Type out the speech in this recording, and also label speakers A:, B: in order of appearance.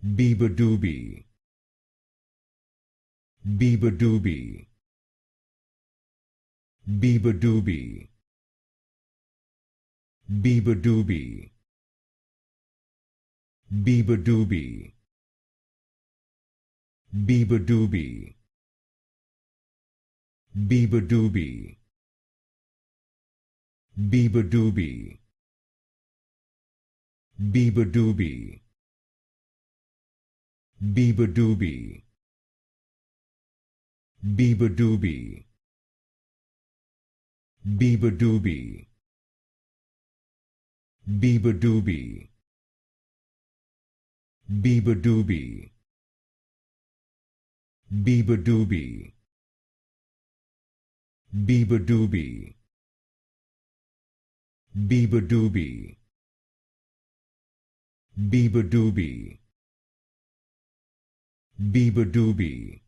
A: Beabadoobee, Beabadoobee, Beabadoobee, Beabadoobee, Beabadoobee, Beabadoobee, Beabadoobee, Beabadoobee, Beabadoobee, Beabadoobee, Beabadoobee, Beabadoobee, Beabadoobee, Beabadoobee, Beabadoobee, Beabadoobee, Beabadoobee, Beabadoobee, Beabadoobee,